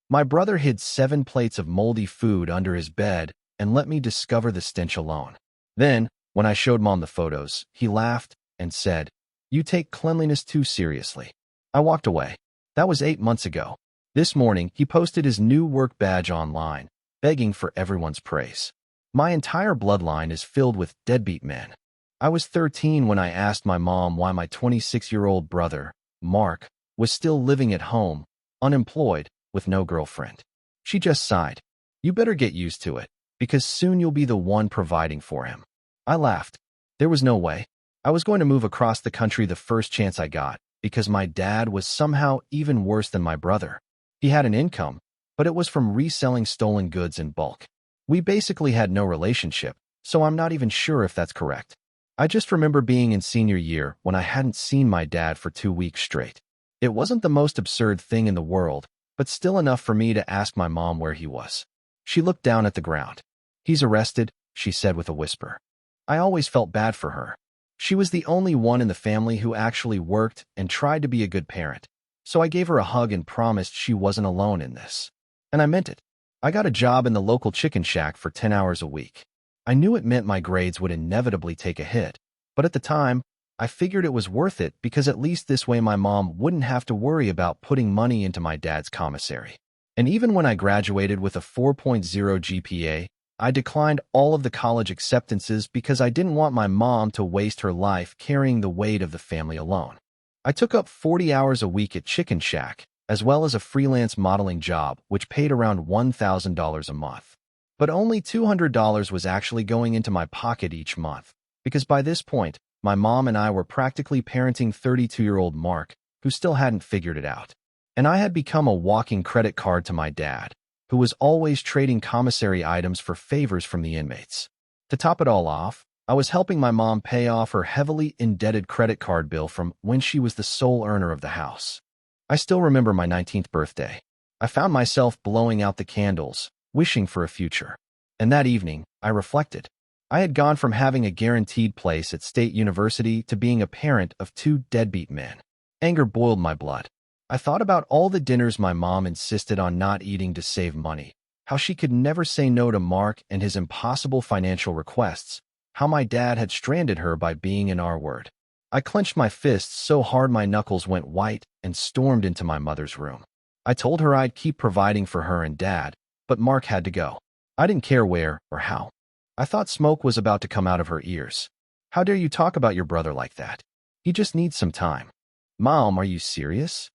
My brother hid 7 plates of moldy food under his bed and let me discover the stench alone. Then, when I showed Mom the photos, he laughed and said, "You take cleanliness too seriously." I walked away. That was 8 months ago. This morning, he posted his new work badge online, begging for everyone's praise. My entire bloodline is filled with deadbeat men. I was 13 when I asked my mom why my 26-year-old brother, Mark, was still living at home, unemployed, with no girlfriend. She just sighed. "You better get used to it, because soon you'll be the one providing for him." I laughed. There was no way. I was going to move across the country the first chance I got, because my dad was somehow even worse than my brother. He had an income, but it was from reselling stolen goods in bulk. We basically had no relationship, so I'm not even sure if that's correct. I just remember being in senior year when I hadn't seen my dad for 2 weeks straight. It wasn't the most absurd thing in the world, but still enough for me to ask my mom where he was. She looked down at the ground. "He's arrested," she said with a whisper. I always felt bad for her. She was the only one in the family who actually worked and tried to be a good parent, so I gave her a hug and promised she wasn't alone in this. And I meant it. I got a job in the local chicken shack for 10 hours a week. I knew it meant my grades would inevitably take a hit, but at the time, I figured it was worth it because at least this way my mom wouldn't have to worry about putting money into my dad's commissary. And even when I graduated with a 4.0 GPA, I declined all of the college acceptances because I didn't want my mom to waste her life carrying the weight of the family alone. I took up 40 hours a week at Chicken Shack, as well as a freelance modeling job, which paid around $1,000 a month. But only $200 was actually going into my pocket each month, because by this point, my mom and I were practically parenting 32-year-old Mark, who still hadn't figured it out. And I had become a walking credit card to my dad, who was always trading commissary items for favors from the inmates. To top it all off, I was helping my mom pay off her heavily indebted credit card bill from when she was the sole earner of the house. I still remember my 19th birthday. I found myself blowing out the candles, wishing for a future. And that evening, I reflected. I had gone from having a guaranteed place at State University to being a parent of 2 deadbeat men. Anger boiled my blood. I thought about all the dinners my mom insisted on not eating to save money, how she could never say no to Mark and his impossible financial requests, how my dad had stranded her by being an R-word. I clenched my fists so hard my knuckles went white and stormed into my mother's room. I told her I'd keep providing for her and Dad, but Mark had to go. I didn't care where or how. I thought smoke was about to come out of her ears. "How dare you talk about your brother like that? He just needs some time." "Mom, are you serious?"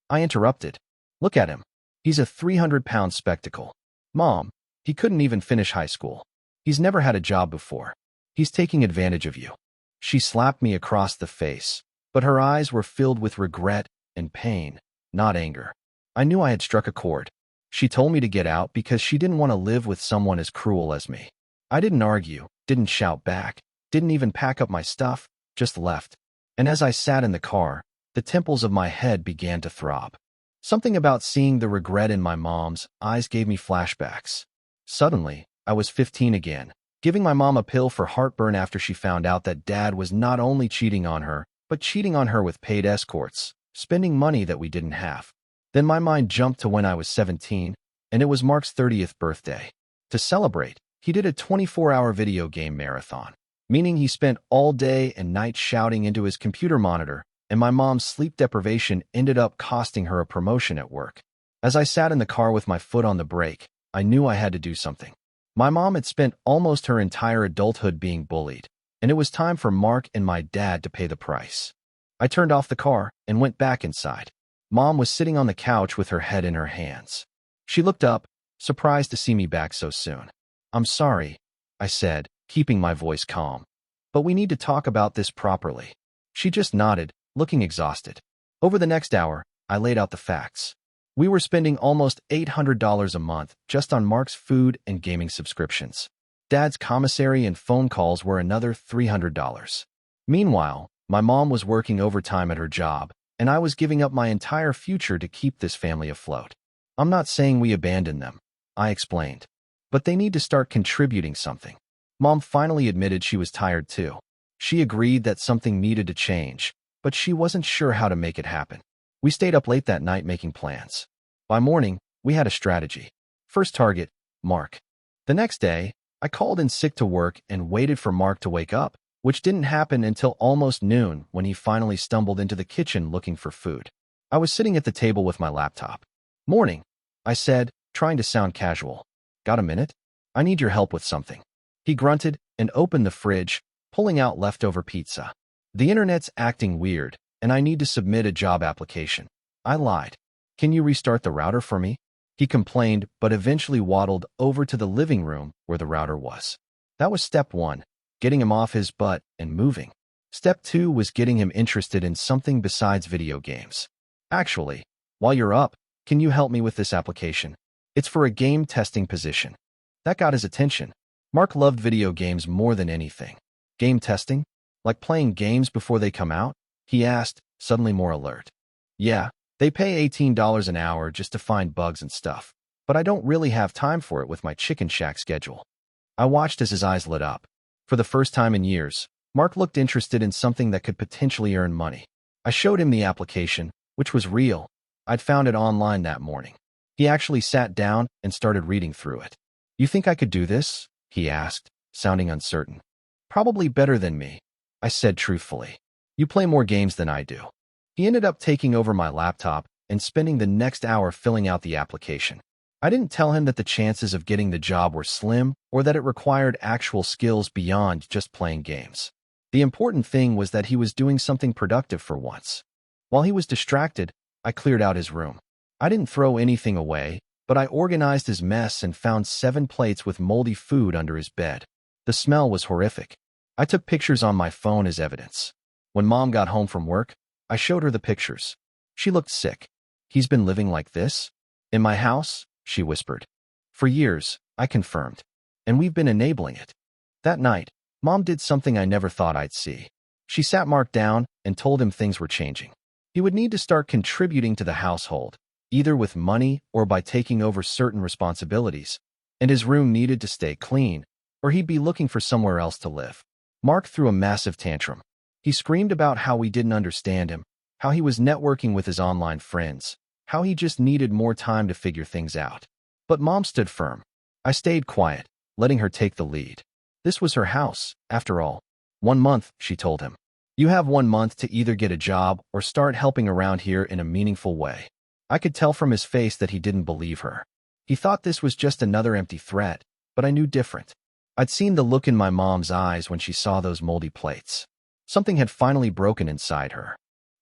I interrupted. "Look at him. He's a 300-pound spectacle. Mom, he couldn't even finish high school. He's never had a job before. He's taking advantage of you." She slapped me across the face, but her eyes were filled with regret and pain, not anger. I knew I had struck a chord. She told me to get out because she didn't want to live with someone as cruel as me. I didn't argue, didn't shout back, didn't even pack up my stuff, just left. And as I sat in the car, the temples of my head began to throb. Something about seeing the regret in my mom's eyes gave me flashbacks. Suddenly, I was 15 again, giving my mom a pill for heartburn after she found out that Dad was not only cheating on her, but cheating on her with paid escorts, spending money that we didn't have. Then my mind jumped to when I was 17, and it was Mark's 30th birthday. To celebrate, he did a 24-hour video game marathon, meaning he spent all day and night shouting into his computer monitor, and my mom's sleep deprivation ended up costing her a promotion at work. As I sat in the car with my foot on the brake, I knew I had to do something. My mom had spent almost her entire adulthood being bullied, and it was time for Mark and my dad to pay the price. I turned off the car and went back inside. Mom was sitting on the couch with her head in her hands. She looked up, surprised to see me back so soon. "I'm sorry," I said, keeping my voice calm. "But we need to talk about this properly." She just nodded, looking exhausted. Over the next hour, I laid out the facts. We were spending almost $800 a month just on Mark's food and gaming subscriptions. Dad's commissary and phone calls were another $300. Meanwhile, my mom was working overtime at her job, and I was giving up my entire future to keep this family afloat. "I'm not saying we abandon them," I explained, "but they need to start contributing something." Mom finally admitted she was tired too. She agreed that something needed to change, but she wasn't sure how to make it happen. We stayed up late that night making plans. By morning, We had a strategy. First target, Mark. The next day, I called in sick to work and waited for Mark to wake up, which didn't happen until almost noon when he finally stumbled into the kitchen looking for food. I was sitting at the table with my laptop. "Morning," I said, trying to sound casual. "Got a minute? I need your help with something." He grunted and opened the fridge, pulling out leftover pizza. "The internet's acting weird, and I need to submit a job application." I lied. "Can you restart the router for me?" He complained, but eventually waddled over to the living room where the router was. That was step one, getting him off his butt and moving. Step two was getting him interested in something besides video games. "Actually, while you're up, can you help me with this application? It's for a game testing position." That got his attention. Mark loved video games more than anything. "Game testing? Like playing games before they come out?" he asked, suddenly more alert. "Yeah, they pay $18 an hour just to find bugs and stuff, but I don't really have time for it with my Chicken Shack schedule." I watched as his eyes lit up. For the first time in years, Mark looked interested in something that could potentially earn money. I showed him the application, which was real. I'd found it online that morning. He actually sat down and started reading through it. "You think I could do this?" he asked, sounding uncertain. "Probably better than me," I said truthfully. "You play more games than I do." He ended up taking over my laptop and spending the next hour filling out the application. I didn't tell him that the chances of getting the job were slim or that it required actual skills beyond just playing games. The important thing was that he was doing something productive for once. While he was distracted, I cleared out his room. I didn't throw anything away, but I organized his mess and found 7 plates with moldy food under his bed. The smell was horrific. I took pictures on my phone as evidence. When Mom got home from work, I showed her the pictures. She looked sick. "He's been living like this? In my house?" she whispered. "For years," I confirmed. "And we've been enabling it." That night, Mom did something I never thought I'd see. She sat Mark down and told him things were changing. He would need to start contributing to the household, either with money or by taking over certain responsibilities, and his room needed to stay clean, or he'd be looking for somewhere else to live. Mark threw a massive tantrum. He screamed about how we didn't understand him, how he was networking with his online friends, how he just needed more time to figure things out. But Mom stood firm. I stayed quiet, letting her take the lead. This was her house, after all. 1 month, she told him. "You have 1 month to either get a job or start helping around here in a meaningful way." I could tell from his face that he didn't believe her. He thought this was just another empty threat, but I knew different. I'd seen the look in my mom's eyes when she saw those moldy plates. Something had finally broken inside her.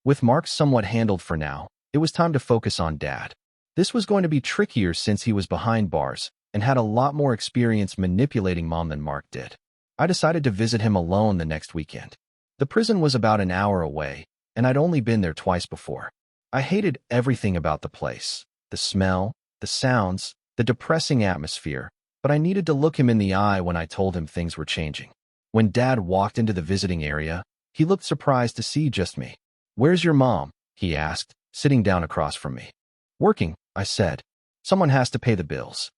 With Mark somewhat handled for now, it was time to focus on Dad. This was going to be trickier since he was behind bars and had a lot more experience manipulating Mom than Mark did. I decided to visit him alone the next weekend. The prison was about an hour away, and I'd only been there twice before. I hated everything about the place. The smell, the sounds, the depressing atmosphere, but I needed to look him in the eye when I told him things were changing. When Dad walked into the visiting area, he looked surprised to see just me. "Where's your mom?" he asked, sitting down across from me. "Working," I said. "Someone has to pay the bills."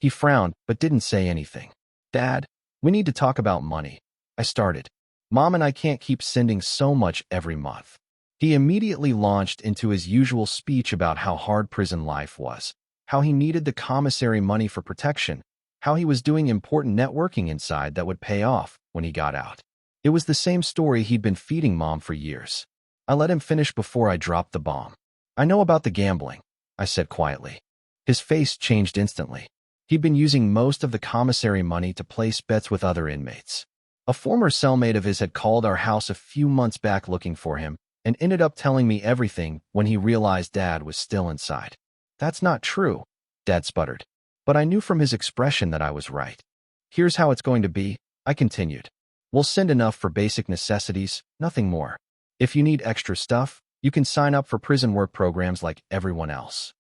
He frowned, but didn't say anything. "Dad, we need to talk about money," I started. "Mom and I can't keep sending so much every month." He immediately launched into his usual speech about how hard prison life was, how he needed the commissary money for protection, how he was doing important networking inside that would pay off when he got out. It was the same story he'd been feeding Mom for years. I let him finish before I dropped the bomb. "I know about the gambling," I said quietly. His face changed instantly. He'd been using most of the commissary money to place bets with other inmates. A former cellmate of his had called our house a few months back looking for him and ended up telling me everything when he realized Dad was still inside. "That's not true," Dad sputtered. But I knew from his expression that I was right. "Here's how it's going to be," I continued. "We'll send enough for basic necessities, nothing more. If you need extra stuff, you can sign up for prison work programs like everyone else."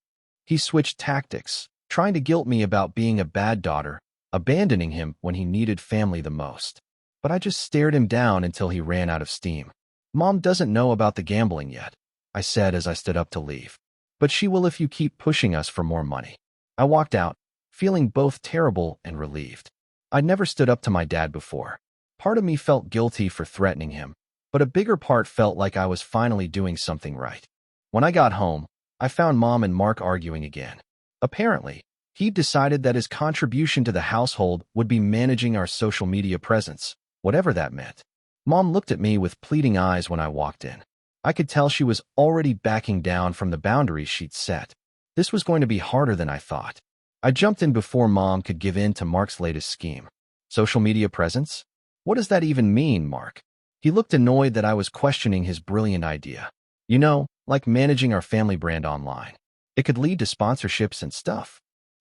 He switched tactics, trying to guilt me about being a bad daughter, abandoning him when he needed family the most. But I just stared him down until he ran out of steam. "Mom doesn't know about the gambling yet," I said as I stood up to leave. "But she will if you keep pushing us for more money." I walked out, feeling both terrible and relieved. I'd never stood up to my dad before. Part of me felt guilty for threatening him, but a bigger part felt like I was finally doing something right. When I got home, I found Mom and Mark arguing again. Apparently, he decided that his contribution to the household would be managing our social media presence, whatever that meant. Mom looked at me with pleading eyes when I walked in. I could tell she was already backing down from the boundaries she'd set. This was going to be harder than I thought. I jumped in before Mom could give in to Mark's latest scheme. Social media presence? What does that even mean, Mark? He looked annoyed that I was questioning his brilliant idea. You know, like managing our family brand online. It could lead to sponsorships and stuff.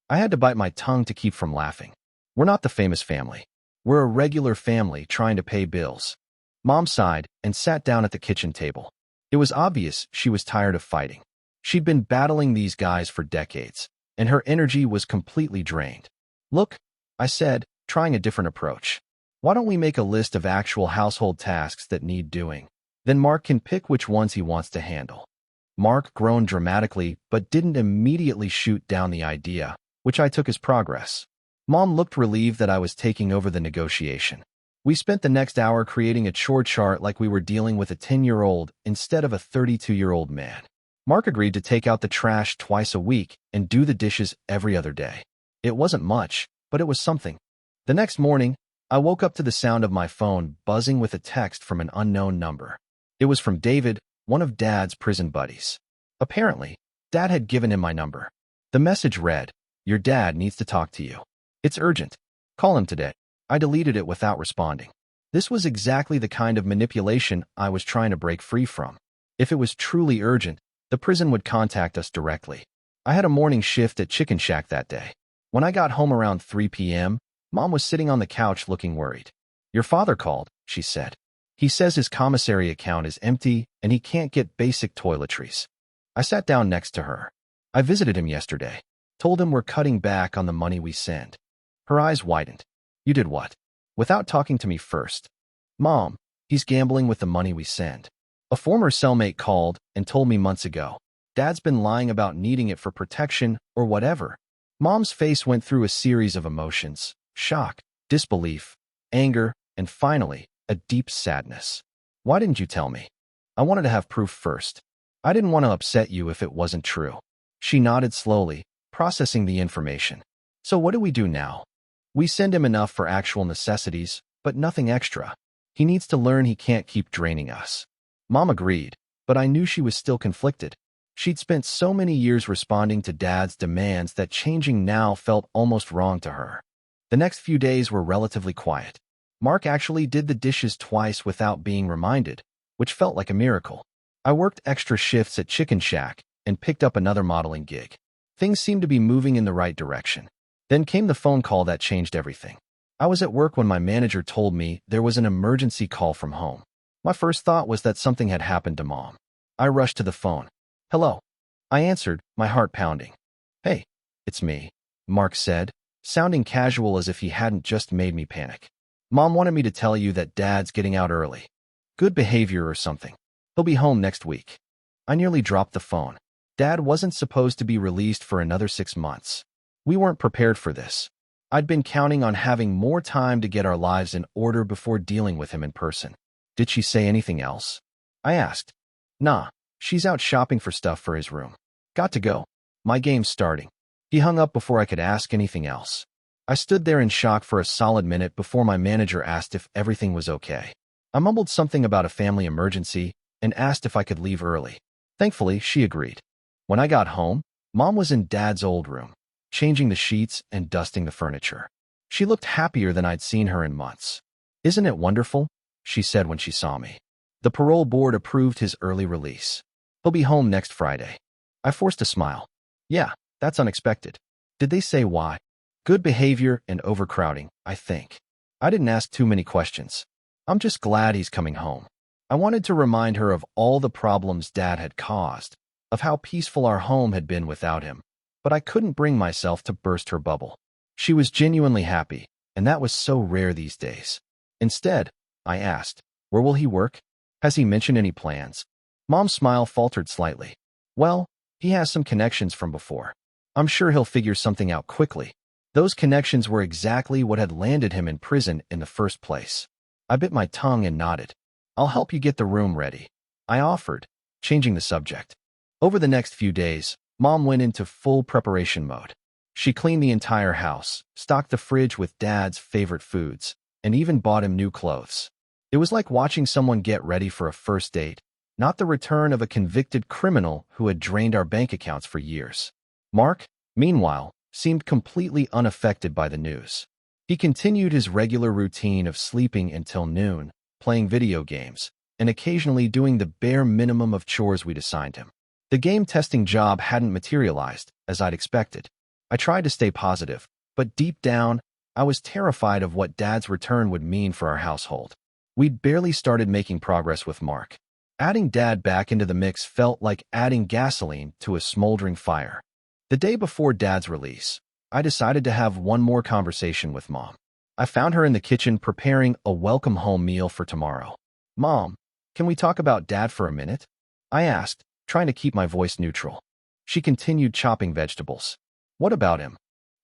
I had to bite my tongue to keep from laughing. We're not the famous family. We're a regular family trying to pay bills. Mom sighed and sat down at the kitchen table. It was obvious she was tired of fighting. She'd been battling these guys for decades, and her energy was completely drained. Look, I said, trying a different approach. Why don't we make a list of actual household tasks that need doing? Then Mark can pick which ones he wants to handle. Mark groaned dramatically but didn't immediately shoot down the idea, which I took as progress. Mom looked relieved that I was taking over the negotiation. We spent the next hour creating a chore chart like we were dealing with a 10-year-old instead of a 32-year-old man. Mark agreed to take out the trash twice a week and do the dishes every other day. It wasn't much, but it was something. The next morning, I woke up to the sound of my phone buzzing with a text from an unknown number. It was from David, one of Dad's prison buddies. Apparently, Dad had given him my number. The message read, "Your dad needs to talk to you. It's urgent. Call him today." I deleted it without responding. This was exactly the kind of manipulation I was trying to break free from. If it was truly urgent, the prison would contact us directly. I had a morning shift at Chicken Shack that day. When I got home around 3 p.m., Mom was sitting on the couch looking worried. "Your father called," she said. "He says his commissary account is empty and he can't get basic toiletries." I sat down next to her. "I visited him yesterday. Told him we're cutting back on the money we send." Her eyes widened. "You did what?" "Without talking to me first." "Mom, he's gambling with the money we send. A former cellmate called and told me months ago. Dad's been lying about needing it for protection or whatever." Mom's face went through a series of emotions: shock, disbelief, anger, and finally, a deep sadness. "Why didn't you tell me?" "I wanted to have proof first. I didn't want to upset you if it wasn't true." She nodded slowly, processing the information. "So what do we do now?" "We send him enough for actual necessities, but nothing extra. He needs to learn he can't keep draining us." Mom agreed, but I knew she was still conflicted. She'd spent so many years responding to Dad's demands that changing now felt almost wrong to her. The next few days were relatively quiet. Mark actually did the dishes twice without being reminded, which felt like a miracle. I worked extra shifts at Chicken Shack and picked up another modeling gig. Things seemed to be moving in the right direction. Then came the phone call that changed everything. I was at work when my manager told me there was an emergency call from home. My first thought was that something had happened to Mom. I rushed to the phone. "Hello." I answered, my heart pounding. "Hey, it's me," Mark said, sounding casual as if he hadn't just made me panic. "Mom wanted me to tell you that Dad's getting out early. Good behavior or something. He'll be home next week." I nearly dropped the phone. Dad wasn't supposed to be released for another 6 months. We weren't prepared for this. I'd been counting on having more time to get our lives in order before dealing with him in person. "Did she say anything else?" I asked. "Nah, she's out shopping for stuff for his room. Got to go. My game's starting." He hung up before I could ask anything else. I stood there in shock for a solid minute before my manager asked if everything was okay. I mumbled something about a family emergency and asked if I could leave early. Thankfully, she agreed. When I got home, Mom was in Dad's old room, changing the sheets and dusting the furniture. She looked happier than I'd seen her in months. "Isn't it wonderful?" she said when she saw me. "The parole board approved his early release. He'll be home next Friday." I forced a smile. "Yeah, that's unexpected." "Did they say why?" "Good behavior and overcrowding, I think." I didn't ask too many questions. "I'm just glad he's coming home." I wanted to remind her of all the problems Dad had caused, of how peaceful our home had been without him, but I couldn't bring myself to burst her bubble. She was genuinely happy, and that was so rare these days. Instead, I asked, "Where will he work? Has he mentioned any plans?" Mom's smile faltered slightly. "Well, he has some connections from before. I'm sure he'll figure something out quickly." Those connections were exactly what had landed him in prison in the first place. I bit my tongue and nodded. "I'll help you get the room ready," I offered, changing the subject. Over the next few days, Mom went into full preparation mode. She cleaned the entire house, stocked the fridge with Dad's favorite foods, and even bought him new clothes. It was like watching someone get ready for a first date, not the return of a convicted criminal who had drained our bank accounts for years. Mark, meanwhile, seemed completely unaffected by the news. He continued his regular routine of sleeping until noon, playing video games, and occasionally doing the bare minimum of chores we'd assigned him. The game testing job hadn't materialized, as I'd expected. I tried to stay positive, but deep down, I was terrified of what Dad's return would mean for our household. We'd barely started making progress with Mark. Adding Dad back into the mix felt like adding gasoline to a smoldering fire. The day before Dad's release, I decided to have one more conversation with Mom. I found her in the kitchen preparing a welcome home meal for tomorrow. "Mom, can we talk about Dad for a minute?" I asked, trying to keep my voice neutral. She continued chopping vegetables. "What about him?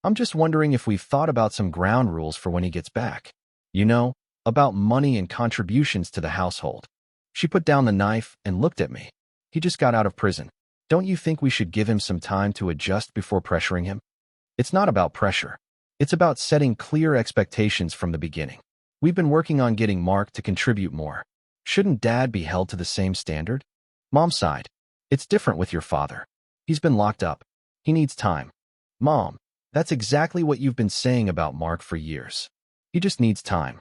I'm just wondering if we've thought about some ground rules for when he gets back. You know, about money and contributions to the household." She put down the knife and looked at me. "He just got out of prison. Don't you think we should give him some time to adjust before pressuring him?" "It's not about pressure. It's about setting clear expectations from the beginning. We've been working on getting Mark to contribute more. Shouldn't Dad be held to the same standard?" Mom sighed. "It's different with your father. He's been locked up. He needs time." "Mom, that's exactly what you've been saying about Mark for years. He just needs time.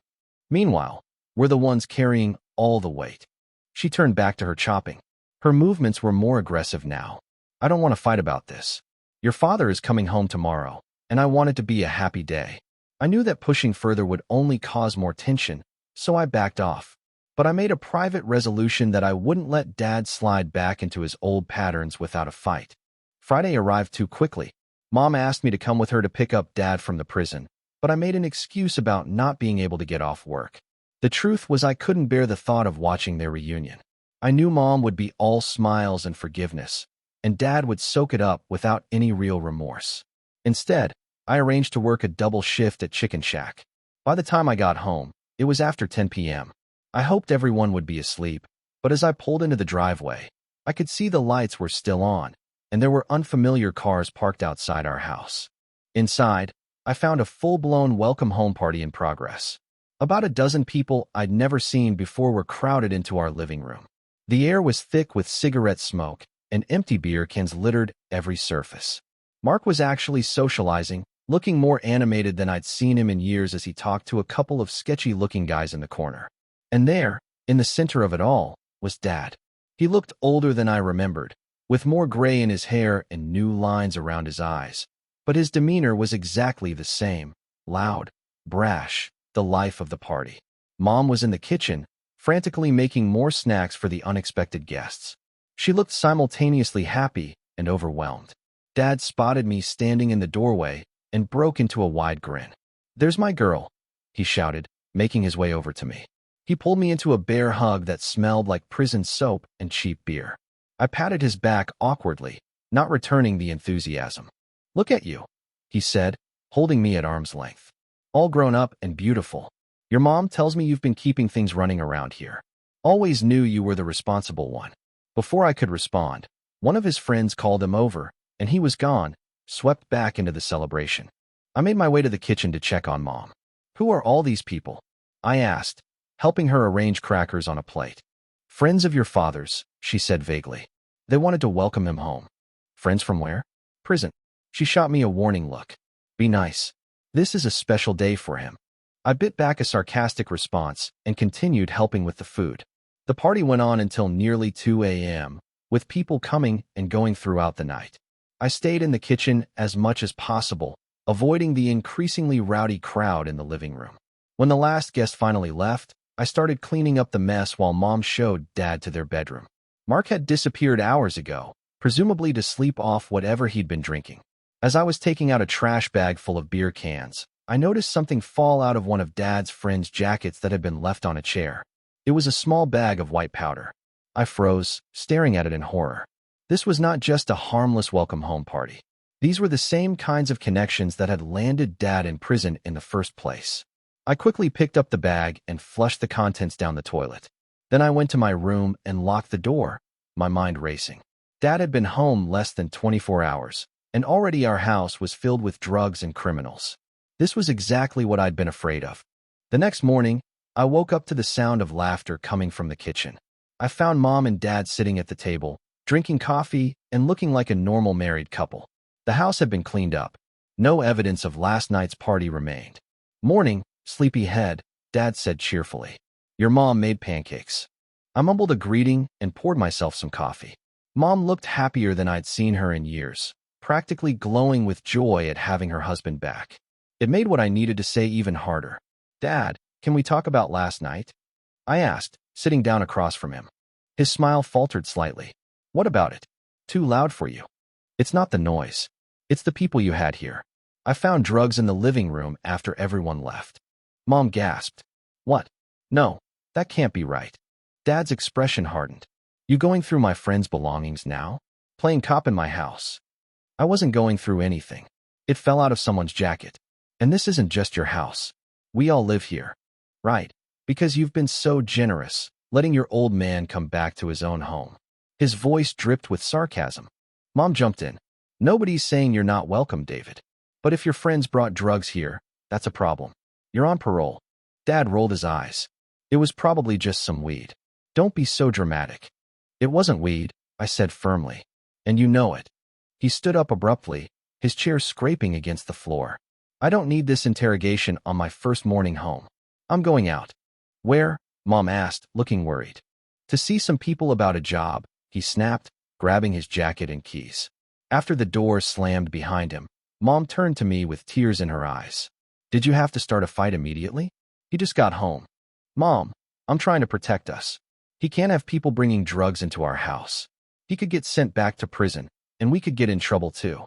Meanwhile, we're the ones carrying all the weight." She turned back to her chopping. Her movements were more aggressive now. "I don't want to fight about this. Your father is coming home tomorrow, and I want it to be a happy day." I knew that pushing further would only cause more tension, so I backed off. But I made a private resolution that I wouldn't let Dad slide back into his old patterns without a fight. Friday arrived too quickly. Mom asked me to come with her to pick up Dad from the prison, but I made an excuse about not being able to get off work. The truth was I couldn't bear the thought of watching their reunion. I knew Mom would be all smiles and forgiveness, and Dad would soak it up without any real remorse. Instead, I arranged to work a double shift at Chicken Shack. By the time I got home, it was after 10 p.m. I hoped everyone would be asleep, but as I pulled into the driveway, I could see the lights were still on, and there were unfamiliar cars parked outside our house. Inside, I found a full-blown welcome home party in progress. About a dozen people I'd never seen before were crowded into our living room. The air was thick with cigarette smoke, and empty beer cans littered every surface. Mark was actually socializing, looking more animated than I'd seen him in years as he talked to a couple of sketchy-looking guys in the corner. And there, in the center of it all, was Dad. He looked older than I remembered, with more gray in his hair and new lines around his eyes. But his demeanor was exactly the same, loud, brash, the life of the party. Mom was in the kitchen, frantically making more snacks for the unexpected guests. She looked simultaneously happy and overwhelmed. Dad spotted me standing in the doorway and broke into a wide grin. "There's my girl," he shouted, making his way over to me. He pulled me into a bear hug that smelled like prison soap and cheap beer. I patted his back awkwardly, not returning the enthusiasm. "Look at you," he said, holding me at arm's length. "All grown up and beautiful. Your mom tells me you've been keeping things running around here. Always knew you were the responsible one." Before I could respond, one of his friends called him over, and he was gone, swept back into the celebration. I made my way to the kitchen to check on Mom. "Who are all these people?" I asked, helping her arrange crackers on a plate. "Friends of your father's," she said vaguely. "They wanted to welcome him home." "Friends from where?" "Prison." She shot me a warning look. "Be nice. This is a special day for him." I bit back a sarcastic response and continued helping with the food. The party went on until nearly 2 a.m., with people coming and going throughout the night. I stayed in the kitchen as much as possible, avoiding the increasingly rowdy crowd in the living room. When the last guest finally left, I started cleaning up the mess while Mom showed Dad to their bedroom. Mark had disappeared hours ago, presumably to sleep off whatever he'd been drinking. As I was taking out a trash bag full of beer cans, I noticed something fall out of one of Dad's friend's jackets that had been left on a chair. It was a small bag of white powder. I froze, staring at it in horror. This was not just a harmless welcome home party. These were the same kinds of connections that had landed Dad in prison in the first place. I quickly picked up the bag and flushed the contents down the toilet. Then I went to my room and locked the door, my mind racing. Dad had been home less than 24 hours, and already our house was filled with drugs and criminals. This was exactly what I'd been afraid of. The next morning, I woke up to the sound of laughter coming from the kitchen. I found Mom and Dad sitting at the table, drinking coffee and looking like a normal married couple. The house had been cleaned up. No evidence of last night's party remained. "Morning, sleepyhead," Dad said cheerfully. "Your mom made pancakes." I mumbled a greeting and poured myself some coffee. Mom looked happier than I'd seen her in years, practically glowing with joy at having her husband back. It made what I needed to say even harder. "Dad, can we talk about last night?" I asked, sitting down across from him. His smile faltered slightly. "What about it? Too loud for you?" "It's not the noise. It's the people you had here. I found drugs in the living room after everyone left." Mom gasped. "What? No, that can't be right." Dad's expression hardened. "You going through my friend's belongings now? Playing cop in my house?" "I wasn't going through anything. It fell out of someone's jacket. And this isn't just your house. We all live here. Right? Because you've been so generous, letting your old man come back to his own home." His voice dripped with sarcasm. Mom jumped in. "Nobody's saying you're not welcome, David. But if your friends brought drugs here, that's a problem. You're on parole." Dad rolled his eyes. "It was probably just some weed." "Don't be so dramatic." "It wasn't weed," I said firmly. "And you know it." He stood up abruptly, his chair scraping against the floor. "I don't need this interrogation on my first morning home. I'm going out." "Where?" Mom asked, looking worried. "To see some people about a job," he snapped, grabbing his jacket and keys. After the door slammed behind him, Mom turned to me with tears in her eyes. "Did you have to start a fight immediately?" "He just got home." "Mom, I'm trying to protect us. He can't have people bringing drugs into our house. He could get sent back to prison, and we could get in trouble too."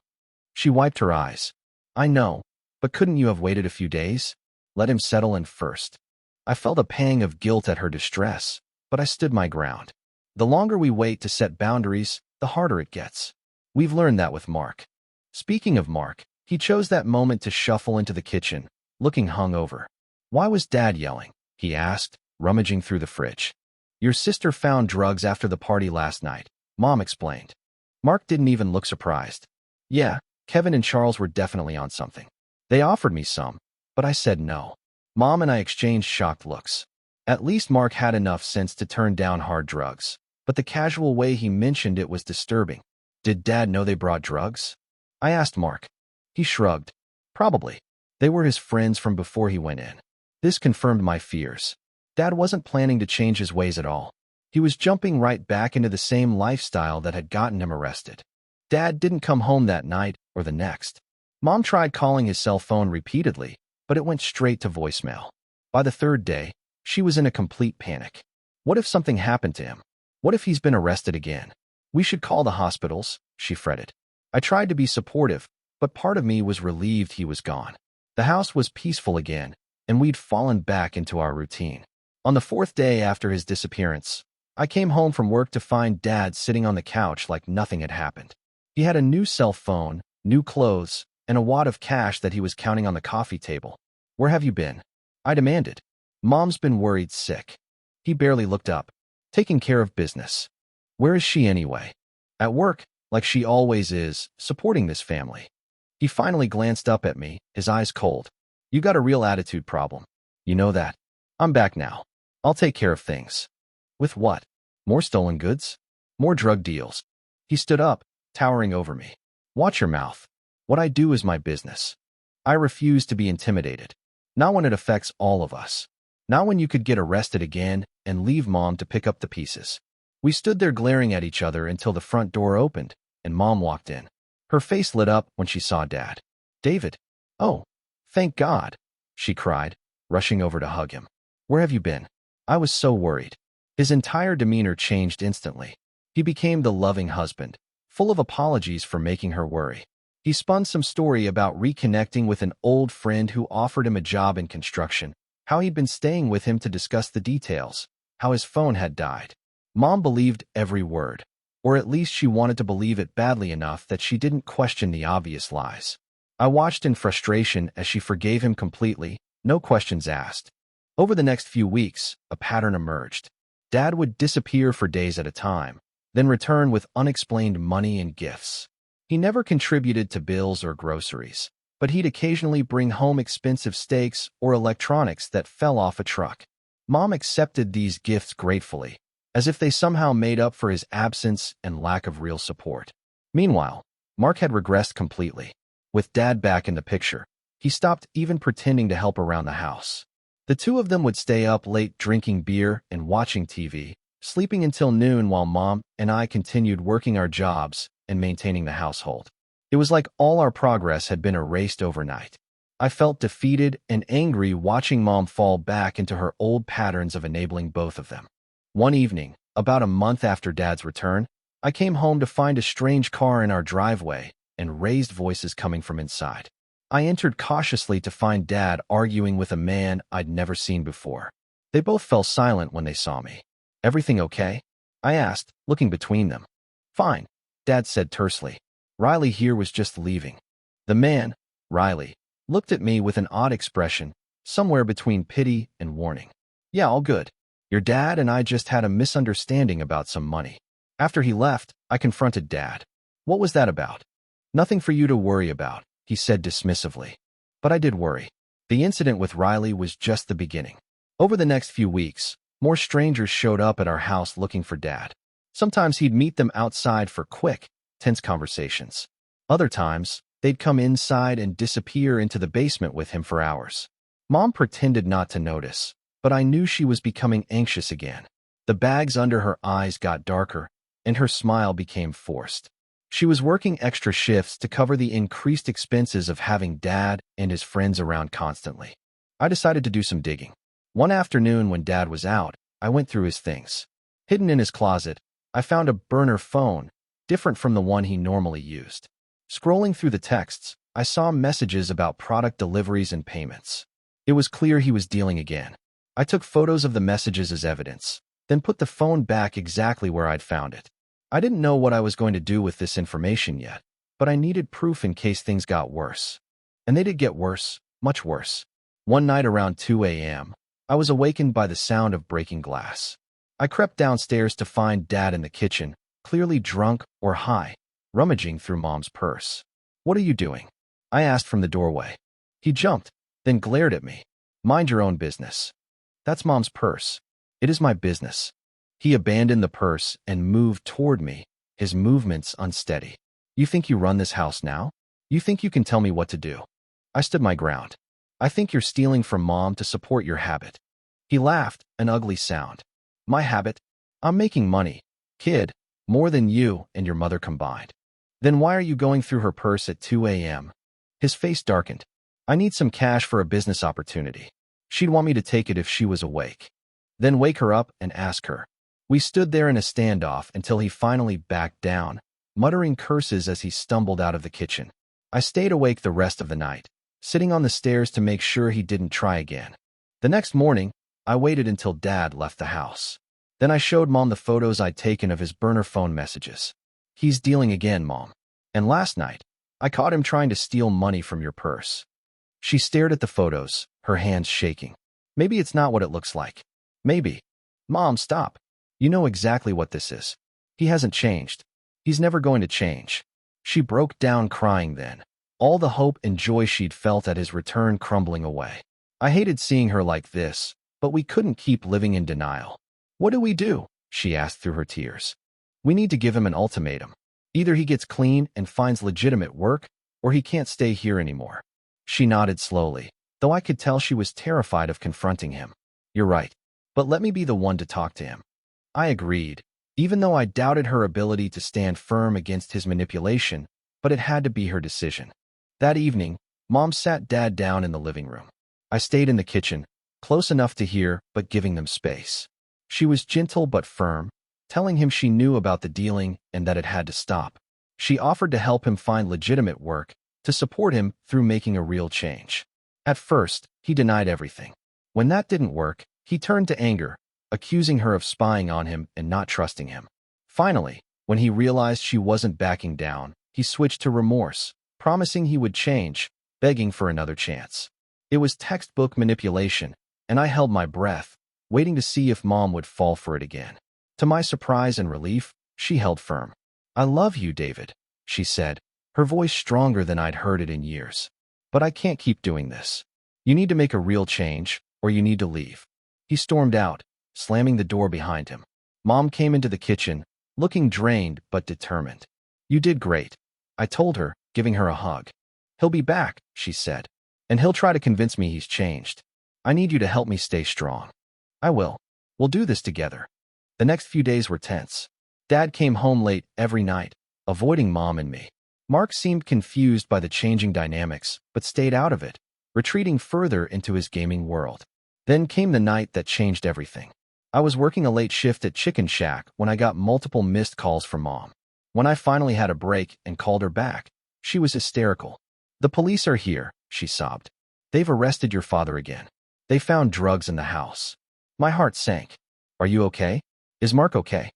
She wiped her eyes. "I know, but couldn't you have waited a few days? Let him settle in first." I felt a pang of guilt at her distress, but I stood my ground. The longer we wait to set boundaries, the harder it gets. We've learned that with Mark. Speaking of Mark, he chose that moment to shuffle into the kitchen, looking hungover. "Why was Dad yelling?" he asked, rummaging through the fridge. "Your sister found drugs after the party last night," Mom explained. Mark didn't even look surprised. "Yeah, Kevin and Charles were definitely on something. They offered me some, but I said no." Mom and I exchanged shocked looks. At least Mark had enough sense to turn down hard drugs, but the casual way he mentioned it was disturbing. "Did Dad know they brought drugs?" I asked Mark. He shrugged. "Probably. They were his friends from before he went in." This confirmed my fears. Dad wasn't planning to change his ways at all. He was jumping right back into the same lifestyle that had gotten him arrested. Dad didn't come home that night or the next. Mom tried calling his cell phone repeatedly, but it went straight to voicemail. By the third day, she was in a complete panic. What if something happened to him? What if he's been arrested again? "We should call the hospitals," she fretted. I tried to be supportive, but part of me was relieved he was gone. The house was peaceful again, and we'd fallen back into our routine. On the fourth day after his disappearance, I came home from work to find Dad sitting on the couch like nothing had happened. He had a new cell phone, new clothes, and a wad of cash that he was counting on the coffee table. "Where have you been?" I demanded. "Mom's been worried sick." He barely looked up. "Taking care of business." "Where is she anyway?" "At work, like she always is, supporting this family." He finally glanced up at me, his eyes cold. "You got a real attitude problem. You know that. I'm back now. I'll take care of things." "With what? More stolen goods? More drug deals?" He stood up, towering over me. "Watch your mouth. What I do is my business." I refuse to be intimidated. Not when it affects all of us. Not when you could get arrested again and leave Mom to pick up the pieces. We stood there glaring at each other until the front door opened and Mom walked in. Her face lit up when she saw Dad. "David." "Oh, thank God," she cried, rushing over to hug him. "Where have you been?" I was so worried. His entire demeanor changed instantly. He became the loving husband, full of apologies for making her worry. He spun some story about reconnecting with an old friend who offered him a job in construction, how he'd been staying with him to discuss the details, how his phone had died. Mom believed every word, or at least she wanted to believe it badly enough that she didn't question the obvious lies. I watched in frustration as she forgave him completely, no questions asked. Over the next few weeks, a pattern emerged. Dad would disappear for days at a time, then return with unexplained money and gifts. He never contributed to bills or groceries, but he'd occasionally bring home expensive steaks or electronics that fell off a truck. Mom accepted these gifts gratefully, as if they somehow made up for his absence and lack of real support. Meanwhile, Mark had regressed completely. With Dad back in the picture, he stopped even pretending to help around the house. The two of them would stay up late drinking beer and watching TV, sleeping until noon while Mom and I continued working our jobs and maintaining the household. It was like all our progress had been erased overnight. I felt defeated and angry watching Mom fall back into her old patterns of enabling both of them. One evening, about a month after Dad's return, I came home to find a strange car in our driveway and raised voices coming from inside. I entered cautiously to find Dad arguing with a man I'd never seen before. They both fell silent when they saw me. "Everything okay?" I asked, looking between them. "Fine," Dad said tersely. "Riley here was just leaving." The man, Riley, looked at me with an odd expression, somewhere between pity and warning. "Yeah, all good. Your dad and I just had a misunderstanding about some money." After he left, I confronted Dad. "What was that about?" "Nothing for you to worry about," he said dismissively. But I did worry. The incident with Riley was just the beginning. Over the next few weeks, more strangers showed up at our house looking for Dad. Sometimes he'd meet them outside for quick, tense conversations. Other times, they'd come inside and disappear into the basement with him for hours. Mom pretended not to notice, but I knew she was becoming anxious again. The bags under her eyes got darker, and her smile became forced. She was working extra shifts to cover the increased expenses of having Dad and his friends around constantly. I decided to do some digging. One afternoon when Dad was out, I went through his things. Hidden in his closet, I found a burner phone, different from the one he normally used. Scrolling through the texts, I saw messages about product deliveries and payments. It was clear he was dealing again. I took photos of the messages as evidence, then put the phone back exactly where I'd found it. I didn't know what I was going to do with this information yet, but I needed proof in case things got worse. And they did get worse, much worse. One night around 2 a.m., I was awakened by the sound of breaking glass. I crept downstairs to find Dad in the kitchen, clearly drunk or high, rummaging through Mom's purse. "What are you doing?" I asked from the doorway. He jumped, then glared at me. "Mind your own business." "That's Mom's purse." "It is my business." He abandoned the purse and moved toward me, his movements unsteady. "You think you run this house now? You think you can tell me what to do?" I stood my ground. "I think you're stealing from Mom to support your habit." He laughed, an ugly sound. "My habit? I'm making money, kid, more than you and your mother combined." "Then why are you going through her purse at 2 a.m.? His face darkened. "I need some cash for a business opportunity. She'd want me to take it if she was awake." "Then wake her up and ask her." We stood there in a standoff until he finally backed down, muttering curses as he stumbled out of the kitchen. I stayed awake the rest of the night, sitting on the stairs to make sure he didn't try again. The next morning, I waited until Dad left the house. Then I showed Mom the photos I'd taken of his burner phone messages. "He's dealing again, Mom. And last night, I caught him trying to steal money from your purse." She stared at the photos, her hands shaking. "Maybe it's not what it looks like. Maybe." "Mom, stop. You know exactly what this is. He hasn't changed. He's never going to change." She broke down crying then, all the hope and joy she'd felt at his return crumbling away. I hated seeing her like this, but we couldn't keep living in denial. "What do we do?" she asked through her tears. "We need to give him an ultimatum. Either he gets clean and finds legitimate work, or he can't stay here anymore." She nodded slowly, though I could tell she was terrified of confronting him. "You're right, but let me be the one to talk to him." I agreed, even though I doubted her ability to stand firm against his manipulation, but it had to be her decision. That evening, Mom sat Dad down in the living room. I stayed in the kitchen, close enough to hear but giving them space. She was gentle but firm, telling him she knew about the dealing and that it had to stop. She offered to help him find legitimate work, to support him through making a real change. At first, he denied everything. When that didn't work, he turned to anger, accusing her of spying on him and not trusting him. Finally, when he realized she wasn't backing down, he switched to remorse, promising he would change, begging for another chance. It was textbook manipulation, and I held my breath, waiting to see if Mom would fall for it again. To my surprise and relief, She held firm. I love you, David, she said, her voice stronger than I'd heard it in years. But I can't keep doing this. You need to make a real change, or you need to leave. He stormed out, slamming the door behind him. Mom came into the kitchen, looking drained but determined. You did great, I told her, giving her a hug. He'll be back, she said, and he'll try to convince me he's changed. I need you to help me stay strong. I will. We'll do this together. The next few days were tense. Dad came home late every night, avoiding Mom and me. Mark seemed confused by the changing dynamics, but stayed out of it, retreating further into his gaming world. Then came the night that changed everything. I was working a late shift at Chicken Shack when I got multiple missed calls from Mom. When I finally had a break and called her back, she was hysterical. The police are here, she sobbed. They've arrested your father again. They found drugs in the house. My heart sank. Are you okay? Is Mark okay?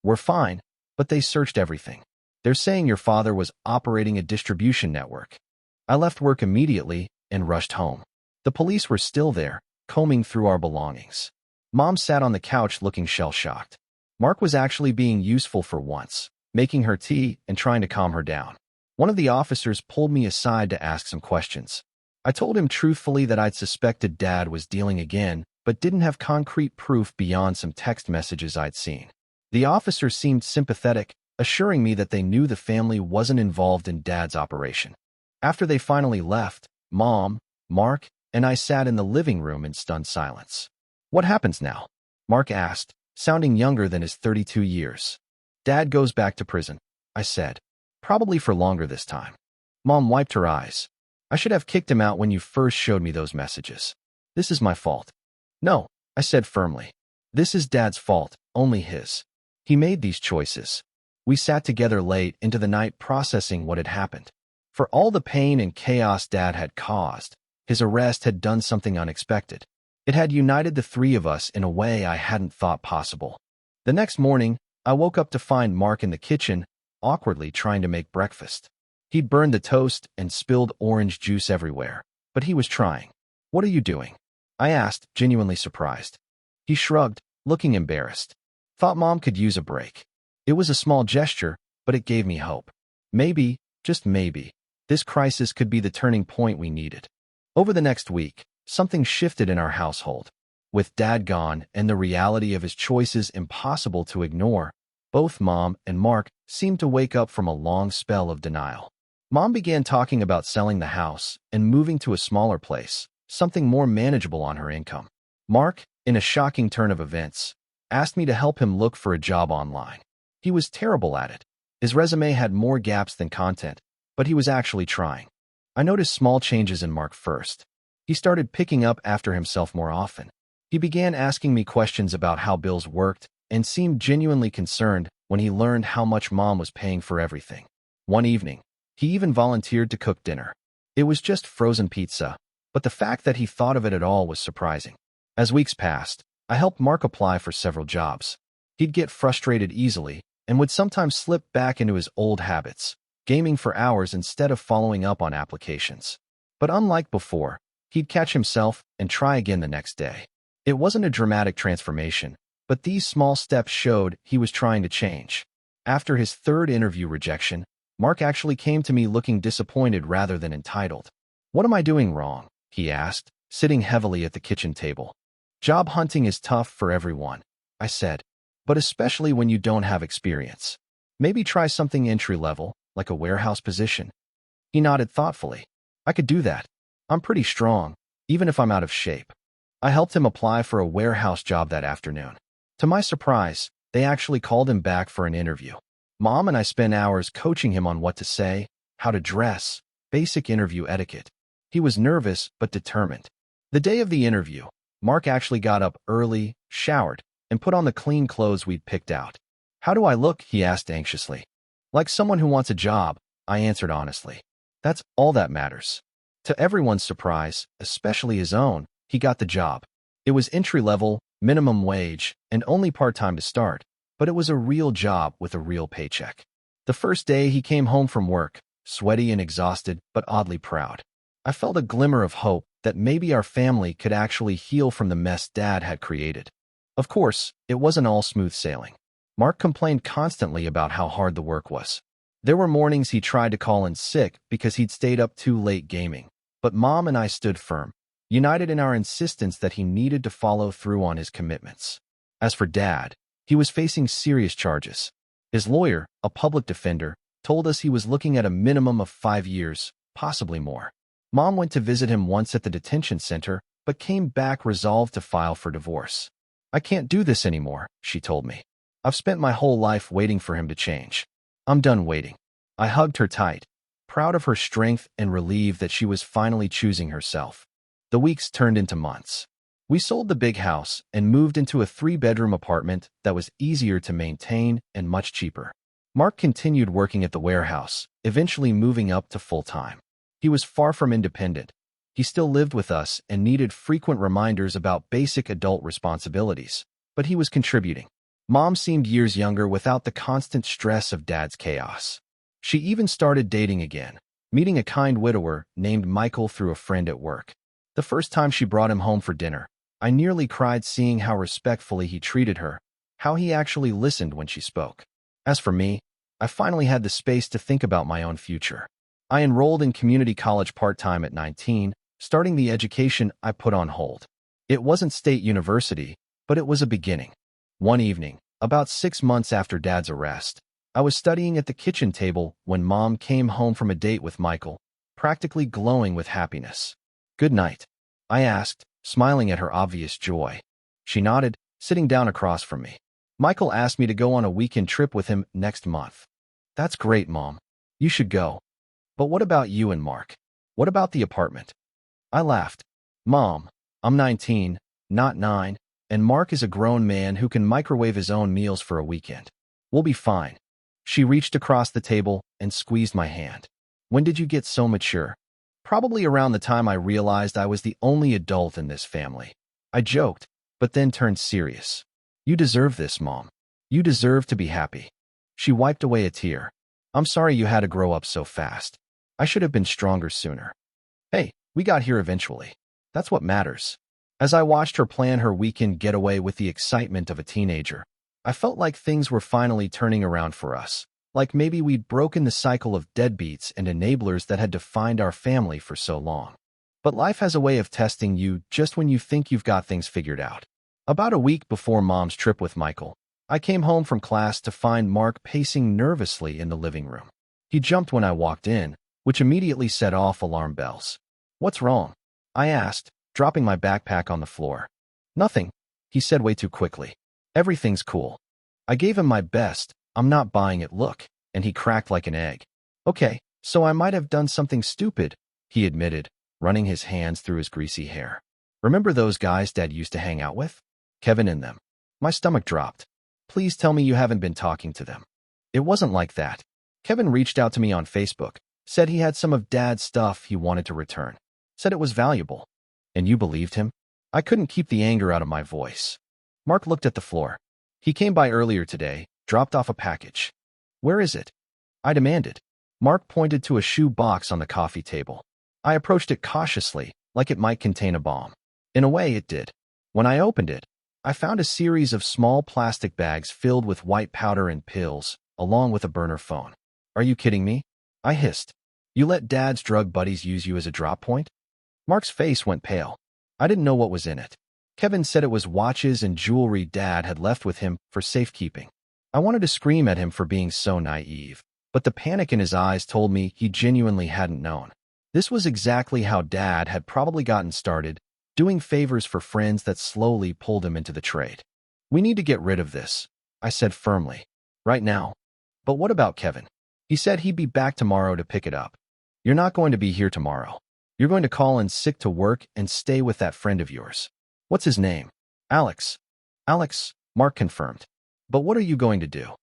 We're fine, but they searched everything. They're saying your father was operating a distribution network. I left work immediately and rushed home. The police were still there, combing through our belongings. Mom sat on the couch looking shell-shocked. Mark was actually being useful for once, making her tea and trying to calm her down. One of the officers pulled me aside to ask some questions. I told him truthfully that I'd suspected Dad was dealing again, but didn't have concrete proof beyond some text messages I'd seen. The officer seemed sympathetic, assuring me that they knew the family wasn't involved in Dad's operation. After they finally left, Mom, Mark, and I sat in the living room in stunned silence. What happens now? Mark asked, sounding younger than his 32 years. Dad goes back to prison, I said. Probably for longer this time. Mom wiped her eyes. I should have kicked him out when you first showed me those messages. This is my fault. No, I said firmly. This is Dad's fault, only his. He made these choices. We sat together late into the night processing what had happened. For all the pain and chaos Dad had caused, his arrest had done something unexpected. It had united the three of us in a way I hadn't thought possible. The next morning, I woke up to find Mark in the kitchen, awkwardly trying to make breakfast. He'd burned the toast and spilled orange juice everywhere, but he was trying. What are you doing? I asked, genuinely surprised. He shrugged, looking embarrassed. Thought Mom could use a break. It was a small gesture, but it gave me hope. Maybe, just maybe, this crisis could be the turning point we needed. Over the next week, something shifted in our household. With Dad gone and the reality of his choices impossible to ignore, both Mom and Mark seemed to wake up from a long spell of denial. Mom began talking about selling the house and moving to a smaller place, something more manageable on her income. Mark, in a shocking turn of events, asked me to help him look for a job online. He was terrible at it. His resume had more gaps than content, but he was actually trying. I noticed small changes in Mark first. He started picking up after himself more often. He began asking me questions about how bills worked and seemed genuinely concerned when he learned how much Mom was paying for everything. One evening, he even volunteered to cook dinner. It was just frozen pizza, but the fact that he thought of it at all was surprising. As weeks passed, I helped Mark apply for several jobs. He'd get frustrated easily and would sometimes slip back into his old habits, gaming for hours instead of following up on applications. But unlike before, he'd catch himself and try again the next day. It wasn't a dramatic transformation, but these small steps showed he was trying to change. After his third interview rejection, Mark actually came to me looking disappointed rather than entitled. What am I doing wrong? He asked, sitting heavily at the kitchen table. Job hunting is tough for everyone, I said, but especially when you don't have experience. Maybe try something entry-level, like a warehouse position. He nodded thoughtfully. I could do that. I'm pretty strong, even if I'm out of shape. I helped him apply for a warehouse job that afternoon. To my surprise, they actually called him back for an interview. Mom and I spent hours coaching him on what to say, how to dress, basic interview etiquette. He was nervous but determined. The day of the interview, Mark actually got up early, showered, and put on the clean clothes we'd picked out. How do I look? He asked anxiously. Like someone who wants a job, I answered honestly. That's all that matters. To everyone's surprise, especially his own, he got the job. It was entry-level, minimum wage, and only part-time to start, but it was a real job with a real paycheck. The first day he came home from work, sweaty and exhausted, but oddly proud. I felt a glimmer of hope that maybe our family could actually heal from the mess Dad had created. Of course, it wasn't all smooth sailing. Mark complained constantly about how hard the work was. There were mornings he tried to call in sick because he'd stayed up too late gaming. But Mom and I stood firm, united in our insistence that he needed to follow through on his commitments. As for Dad, he was facing serious charges. His lawyer, a public defender, told us he was looking at a minimum of 5 years, possibly more. Mom went to visit him once at the detention center, but came back resolved to file for divorce. "I can't do this anymore," she told me. "I've spent my whole life waiting for him to change. I'm done waiting." I hugged her tight, proud of her strength and relieved that she was finally choosing herself. The weeks turned into months. We sold the big house and moved into a 3-bedroom apartment that was easier to maintain and much cheaper. Mark continued working at the warehouse, eventually moving up to full-time. He was far from independent. He still lived with us and needed frequent reminders about basic adult responsibilities, but he was contributing. Mom seemed years younger without the constant stress of Dad's chaos. She even started dating again, meeting a kind widower named Michael through a friend at work. The first time she brought him home for dinner, I nearly cried seeing how respectfully he treated her, how he actually listened when she spoke. As for me, I finally had the space to think about my own future. I enrolled in community college part-time at 19, starting the education I put on hold. It wasn't state university, but it was a beginning. One evening, about 6 months after Dad's arrest, I was studying at the kitchen table when Mom came home from a date with Michael, practically glowing with happiness. "Good night," I asked, smiling at her obvious joy. She nodded, sitting down across from me. "Michael asked me to go on a weekend trip with him next month." "That's great, Mom. You should go. But what about you and Mark? What about the apartment?" I laughed. "Mom, I'm 19, not 9, and Mark is a grown man who can microwave his own meals for a weekend. We'll be fine." She reached across the table and squeezed my hand. "When did you get so mature?" "Probably around the time I realized I was the only adult in this family." I joked, but then turned serious. "You deserve this, Mom. You deserve to be happy." She wiped away a tear. "I'm sorry you had to grow up so fast. I should have been stronger sooner." "Hey, we got here eventually. That's what matters." As I watched her plan her weekend getaway with the excitement of a teenager, I felt like things were finally turning around for us, like maybe we'd broken the cycle of deadbeats and enablers that had defined our family for so long. But life has a way of testing you just when you think you've got things figured out. About a week before Mom's trip with Michael, I came home from class to find Mark pacing nervously in the living room. He jumped when I walked in, which immediately set off alarm bells. "What's wrong?" I asked, dropping my backpack on the floor. "Nothing," he said way too quickly. "Everything's cool." I gave him my best, "I'm not buying it look," and he cracked like an egg. "Okay, so I might have done something stupid," he admitted, running his hands through his greasy hair. "Remember those guys Dad used to hang out with? Kevin and them." My stomach dropped. "Please tell me you haven't been talking to them." "It wasn't like that. Kevin reached out to me on Facebook, said he had some of Dad's stuff he wanted to return, said it was valuable." "And you believed him?" I couldn't keep the anger out of my voice. Mark looked at the floor. "He came by earlier today, dropped off a package." "Where is it?" I demanded. Mark pointed to a shoe box on the coffee table. I approached it cautiously, like it might contain a bomb. In a way, it did. When I opened it, I found a series of small plastic bags filled with white powder and pills, along with a burner phone. "Are you kidding me?" I hissed. "You let Dad's drug buddies use you as a drop point?" Mark's face went pale. I didn't know what was in it. Kevin said it was watches and jewelry Dad had left with him for safekeeping. I wanted to scream at him for being so naive, but the panic in his eyes told me he genuinely hadn't known. This was exactly how Dad had probably gotten started, doing favors for friends that slowly pulled him into the trade. "We need to get rid of this," I said firmly. "Right now." "But what about Kevin? He said he'd be back tomorrow to pick it up." "You're not going to be here tomorrow. You're going to call in sick to work and stay with that friend of yours." "What's his name?" "Alex." "Alex," Mark confirmed. "But what are you going to do?"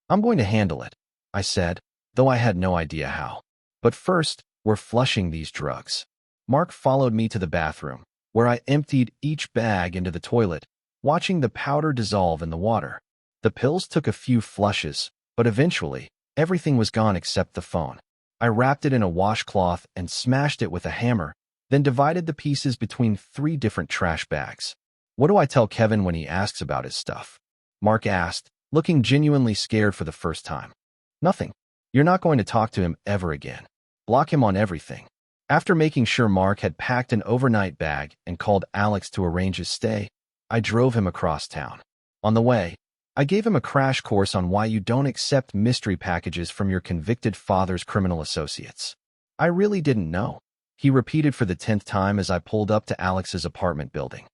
"I'm going to handle it," I said, though I had no idea how. "But first, we're flushing these drugs." Mark followed me to the bathroom, where I emptied each bag into the toilet, watching the powder dissolve in the water. The pills took a few flushes, but eventually, everything was gone except the phone. I wrapped it in a washcloth and smashed it with a hammer, then divided the pieces between 3 different trash bags. "What do I tell Kevin when he asks about his stuff?" Mark asked, looking genuinely scared for the first time. Nothing. You're not going to talk to him ever again. Block him on everything. After making sure Mark had packed an overnight bag and called Alex to arrange his stay, I drove him across town. On the way, I gave him a crash course on why you don't accept mystery packages from your convicted father's criminal associates. I really didn't know. He repeated for the 10th time as I pulled up to Alex's apartment building.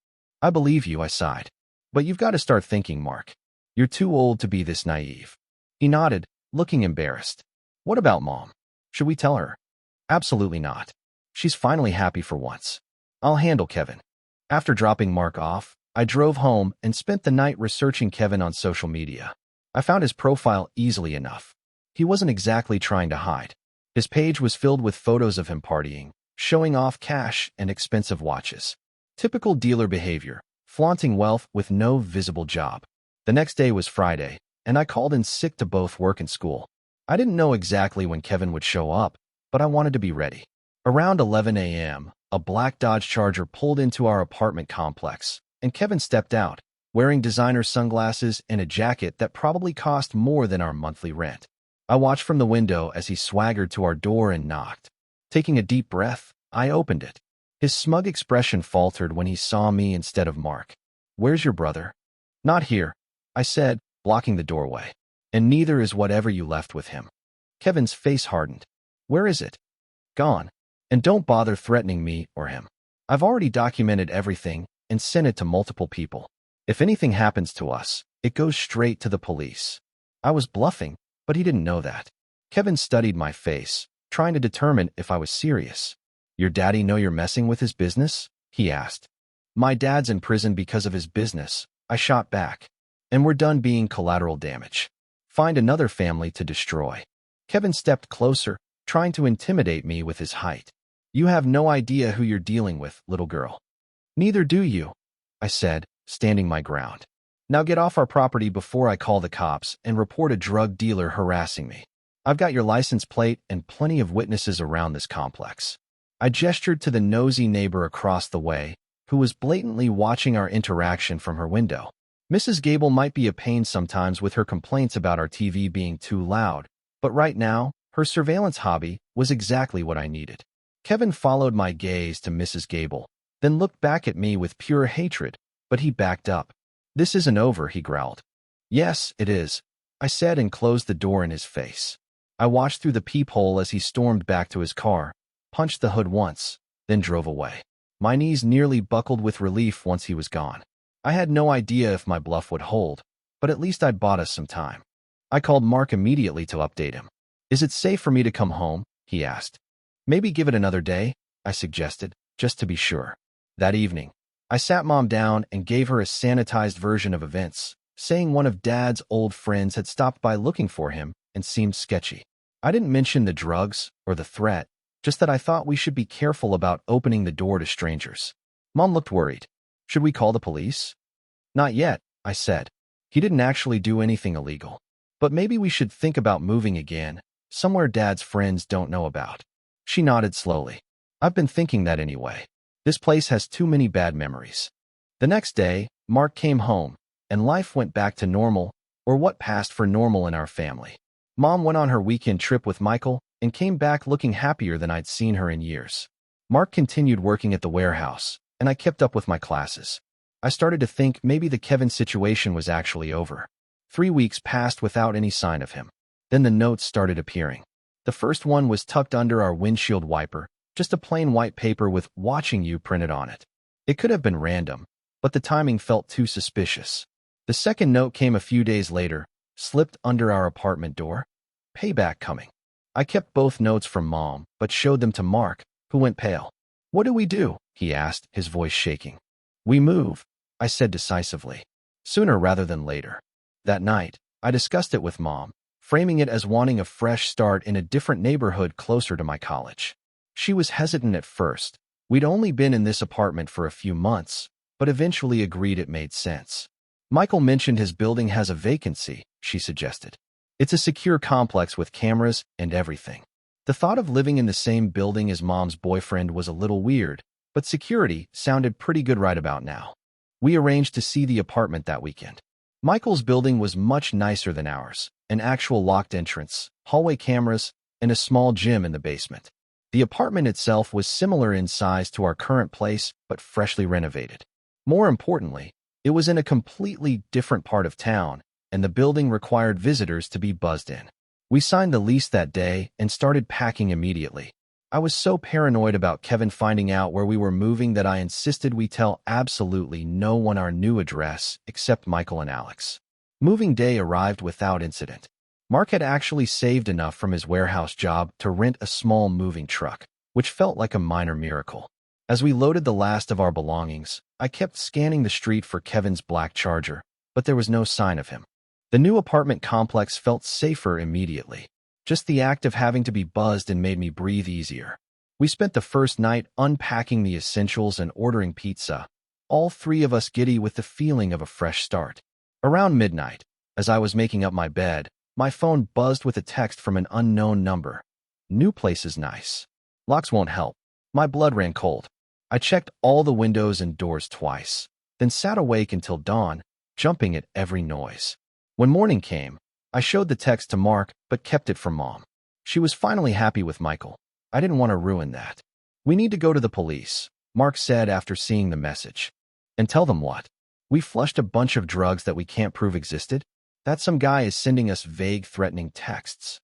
I believe you, I sighed. But you've got to start thinking, Mark. You're too old to be this naive. He nodded, looking embarrassed. What about Mom? Should we tell her? Absolutely not. She's finally happy for once. I'll handle Kevin. After dropping Mark off, I drove home and spent the night researching Kevin on social media. I found his profile easily enough. He wasn't exactly trying to hide. His page was filled with photos of him partying, showing off cash and expensive watches. Typical dealer behavior, flaunting wealth with no visible job. The next day was Friday, and I called in sick to both work and school. I didn't know exactly when Kevin would show up, but I wanted to be ready. Around 11 a.m., a black Dodge Charger pulled into our apartment complex, and Kevin stepped out, wearing designer sunglasses and a jacket that probably cost more than our monthly rent. I watched from the window as he swaggered to our door and knocked. Taking a deep breath, I opened it. His smug expression faltered when he saw me instead of Mark. Where's your brother? Not here, I said, blocking the doorway. And neither is whatever you left with him. Kevin's face hardened. Where is it? Gone. And don't bother threatening me or him. I've already documented everything and sent it to multiple people. If anything happens to us, it goes straight to the police. I was bluffing, but he didn't know that. Kevin studied my face, trying to determine if I was serious. Your daddy know you're messing with his business? He asked. My dad's in prison because of his business, I shot back. And we're done being collateral damage. Find another family to destroy. Kevin stepped closer, trying to intimidate me with his height. You have no idea who you're dealing with, little girl. Neither do you, I said, standing my ground. Now get off our property before I call the cops and report a drug dealer harassing me. I've got your license plate and plenty of witnesses around this complex. I gestured to the nosy neighbor across the way, who was blatantly watching our interaction from her window. Mrs. Gable might be a pain sometimes with her complaints about our TV being too loud, but right now, her surveillance hobby was exactly what I needed. Kevin followed my gaze to Mrs. Gable, then looked back at me with pure hatred, but he backed up. This isn't over, he growled. Yes, it is, I said and closed the door in his face. I watched through the peephole as he stormed back to his car, punched the hood once, then drove away. My knees nearly buckled with relief once he was gone. I had no idea if my bluff would hold, but at least I'd bought us some time. I called Mark immediately to update him. Is it safe for me to come home? He asked. Maybe give it another day, I suggested, just to be sure. That evening, I sat Mom down and gave her a sanitized version of events, saying one of Dad's old friends had stopped by looking for him and seemed sketchy. I didn't mention the drugs or the threat, just that I thought we should be careful about opening the door to strangers. Mom looked worried. Should we call the police? Not yet, I said. He didn't actually do anything illegal. But maybe we should think about moving again, somewhere Dad's friends don't know about. She nodded slowly. I've been thinking that anyway. This place has too many bad memories. The next day, Mark came home, and life went back to normal, or what passed for normal in our family. Mom went on her weekend trip with Michael and came back looking happier than I'd seen her in years. Mark continued working at the warehouse, and I kept up with my classes. I started to think maybe the Kevin situation was actually over. 3 weeks passed without any sign of him. Then the notes started appearing. The first one was tucked under our windshield wiper, just a plain white paper with "Watching You" printed on it. It could have been random, but the timing felt too suspicious. The second note came a few days later, slipped under our apartment door. Payback coming. I kept both notes from Mom, but showed them to Mark, who went pale. What do we do? He asked, his voice shaking. We move, I said decisively. Sooner rather than later. That night, I discussed it with Mom, framing it as wanting a fresh start in a different neighborhood closer to my college. She was hesitant at first. We'd only been in this apartment for a few months, but eventually agreed it made sense. Michael mentioned his building has a vacancy, she suggested. It's a secure complex with cameras and everything. The thought of living in the same building as Mom's boyfriend was a little weird, but security sounded pretty good right about now. We arranged to see the apartment that weekend. Michael's building was much nicer than ours, an actual locked entrance, hallway cameras, and a small gym in the basement. The apartment itself was similar in size to our current place, but freshly renovated. More importantly, it was in a completely different part of town, and the building required visitors to be buzzed in. We signed the lease that day and started packing immediately. I was so paranoid about Kevin finding out where we were moving that I insisted we tell absolutely no one our new address except Michael and Alex. Moving day arrived without incident. Mark had actually saved enough from his warehouse job to rent a small moving truck, which felt like a minor miracle. As we loaded the last of our belongings, I kept scanning the street for Kevin's black Charger, but there was no sign of him. The new apartment complex felt safer immediately. Just the act of having to be buzzed in made me breathe easier. We spent the first night unpacking the essentials and ordering pizza, all three of us giddy with the feeling of a fresh start. Around midnight, as I was making up my bed, my phone buzzed with a text from an unknown number. New place is nice. Locks won't help. My blood ran cold. I checked all the windows and doors twice, then sat awake until dawn, jumping at every noise. When morning came, I showed the text to Mark but kept it from Mom. She was finally happy with Michael. I didn't want to ruin that. "We need to go to the police," Mark said after seeing the message. "And tell them what? We flushed a bunch of drugs that we can't prove existed? That some guy is sending us vague, threatening texts."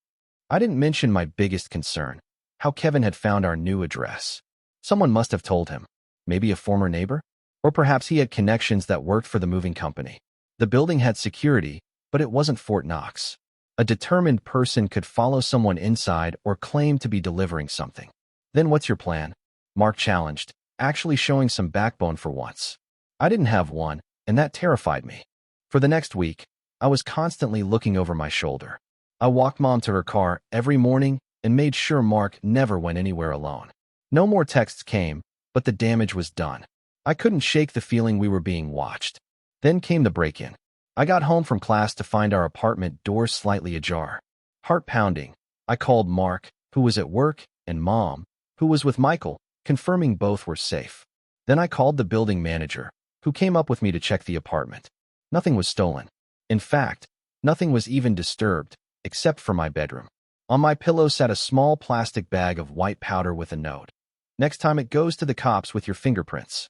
I didn't mention my biggest concern, how Kevin had found our new address. Someone must have told him. Maybe a former neighbor? Or perhaps he had connections that worked for the moving company. The building had security, but it wasn't Fort Knox. A determined person could follow someone inside or claim to be delivering something. "Then what's your plan?" Mark challenged, actually showing some backbone for once. I didn't have one, and that terrified me. For the next week, I was constantly looking over my shoulder. I walked Mom to her car every morning and made sure Mark never went anywhere alone. No more texts came, but the damage was done. I couldn't shake the feeling we were being watched. Then came the break-in. I got home from class to find our apartment door slightly ajar. Heart pounding, I called Mark, who was at work, and Mom, who was with Michael, confirming both were safe. Then I called the building manager, who came up with me to check the apartment. Nothing was stolen. In fact, nothing was even disturbed, except for my bedroom. On my pillow sat a small plastic bag of white powder with a note. "Next time it goes to the cops with your fingerprints."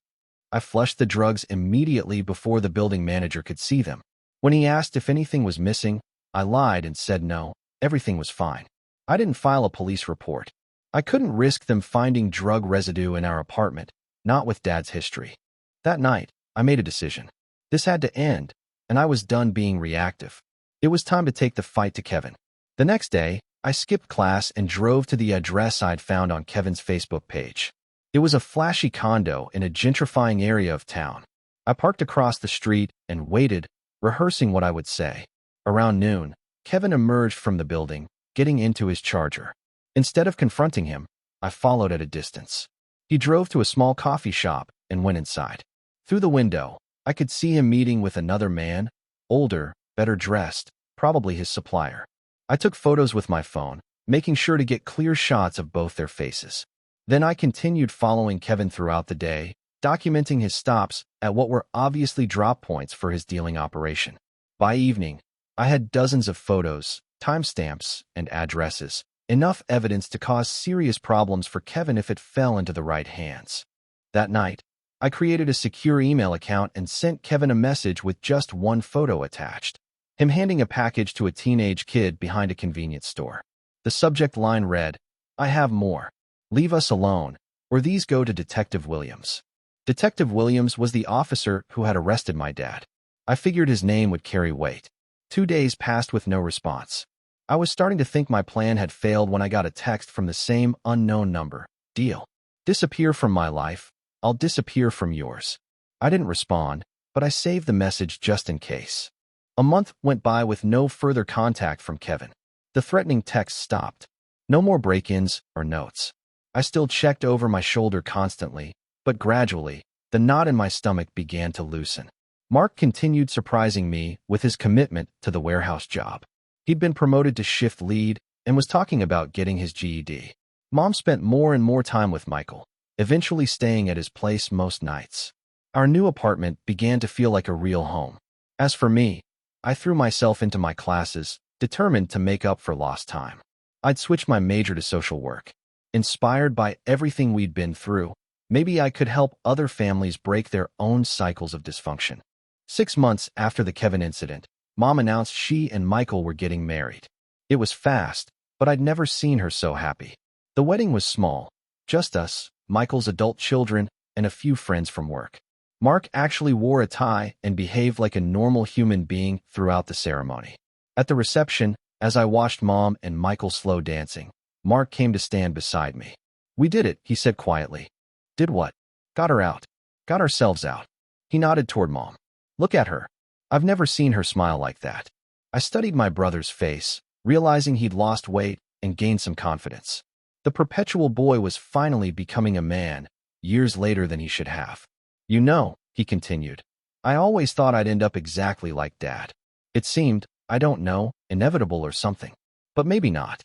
I flushed the drugs immediately before the building manager could see them. When he asked if anything was missing, I lied and said no, everything was fine. I didn't file a police report. I couldn't risk them finding drug residue in our apartment, not with Dad's history. That night, I made a decision. This had to end, and I was done being reactive. It was time to take the fight to Kevin. The next day, I skipped class and drove to the address I'd found on Kevin's Facebook page. It was a flashy condo in a gentrifying area of town. I parked across the street and waited, rehearsing what I would say. Around noon, Kevin emerged from the building, getting into his Charger. Instead of confronting him, I followed at a distance. He drove to a small coffee shop and went inside. Through the window, I could see him meeting with another man, older, better dressed, probably his supplier. I took photos with my phone, making sure to get clear shots of both their faces. Then I continued following Kevin throughout the day, documenting his stops at what were obviously drop points for his dealing operation. By evening, I had dozens of photos, timestamps, and addresses, enough evidence to cause serious problems for Kevin if it fell into the right hands. That night, I created a secure email account and sent Kevin a message with just one photo attached. Him handing a package to a teenage kid behind a convenience store. The subject line read, "I have more. Leave us alone, or these go to Detective Williams." Detective Williams was the officer who had arrested my dad. I figured his name would carry weight. 2 days passed with no response. I was starting to think my plan had failed when I got a text from the same unknown number. "Deal. Disappear from my life. I'll disappear from yours." I didn't respond, but I saved the message just in case. A month went by with no further contact from Kevin. The threatening texts stopped. No more break-ins or notes. I still checked over my shoulder constantly, but gradually, the knot in my stomach began to loosen. Mark continued surprising me with his commitment to the warehouse job. He'd been promoted to shift lead and was talking about getting his GED. Mom spent more and more time with Michael, eventually staying at his place most nights. Our new apartment began to feel like a real home. As for me, I threw myself into my classes, determined to make up for lost time. I'd switch my major to social work. Inspired by everything we'd been through, maybe I could help other families break their own cycles of dysfunction. 6 months after the Kevin incident, Mom announced she and Michael were getting married. It was fast, but I'd never seen her so happy. The wedding was small, just us, Michael's adult children, and a few friends from work. Mark actually wore a tie and behaved like a normal human being throughout the ceremony. At the reception, as I watched Mom and Michael slow dancing, Mark came to stand beside me. "We did it," he said quietly. "Did what?" "Got her out. Got ourselves out." He nodded toward Mom. "Look at her." I've never seen her smile like that. I studied my brother's face, realizing he'd lost weight and gained some confidence. The perpetual boy was finally becoming a man, years later than he should have. "You know," he continued, "I always thought I'd end up exactly like Dad. It seemed, I don't know, inevitable or something. But maybe not."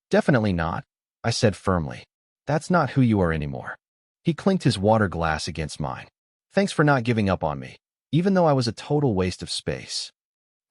"Definitely not," I said firmly. "That's not who you are anymore." He clinked his water glass against mine. "Thanks for not giving up on me, even though I was a total waste of space."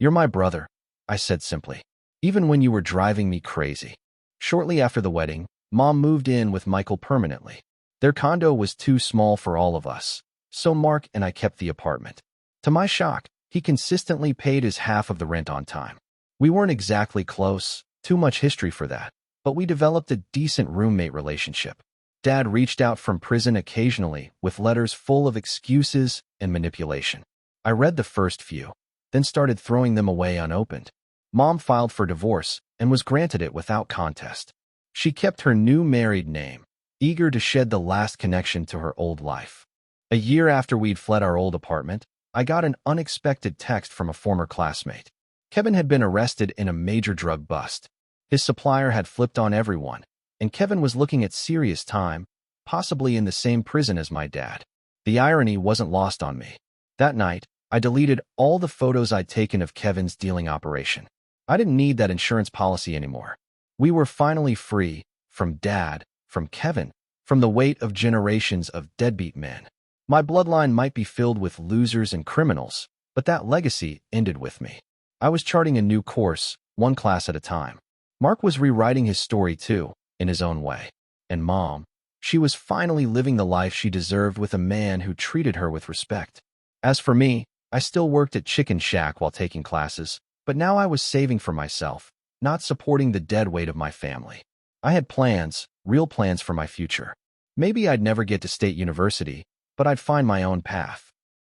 "You're my brother," I said simply, "even when you were driving me crazy." Shortly after the wedding, Mom moved in with Michael permanently. Their condo was too small for all of us, so Mark and I kept the apartment. To my shock, he consistently paid his half of the rent on time. We weren't exactly close, too much history for that, but we developed a decent roommate relationship. Dad reached out from prison occasionally with letters full of excuses and manipulation. I read the first few, then started throwing them away unopened. Mom filed for divorce and was granted it without contest. She kept her new married name, eager to shed the last connection to her old life. A year after we'd fled our old apartment, I got an unexpected text from a former classmate. Kevin had been arrested in a major drug bust. His supplier had flipped on everyone, and Kevin was looking at serious time, possibly in the same prison as my dad. The irony wasn't lost on me. That night, I deleted all the photos I'd taken of Kevin's dealing operation. I didn't need that insurance policy anymore. We were finally free, from Dad, from Kevin, from the weight of generations of deadbeat men. My bloodline might be filled with losers and criminals, but that legacy ended with me. I was charting a new course, one class at a time. Mark was rewriting his story too, in his own way. And Mom, she was finally living the life she deserved with a man who treated her with respect. As for me, I still worked at Chicken Shack while taking classes, but now I was saving for myself, not supporting the dead weight of my family. I had plans, real plans for my future. Maybe I'd never get to State University, but I'd find my own path.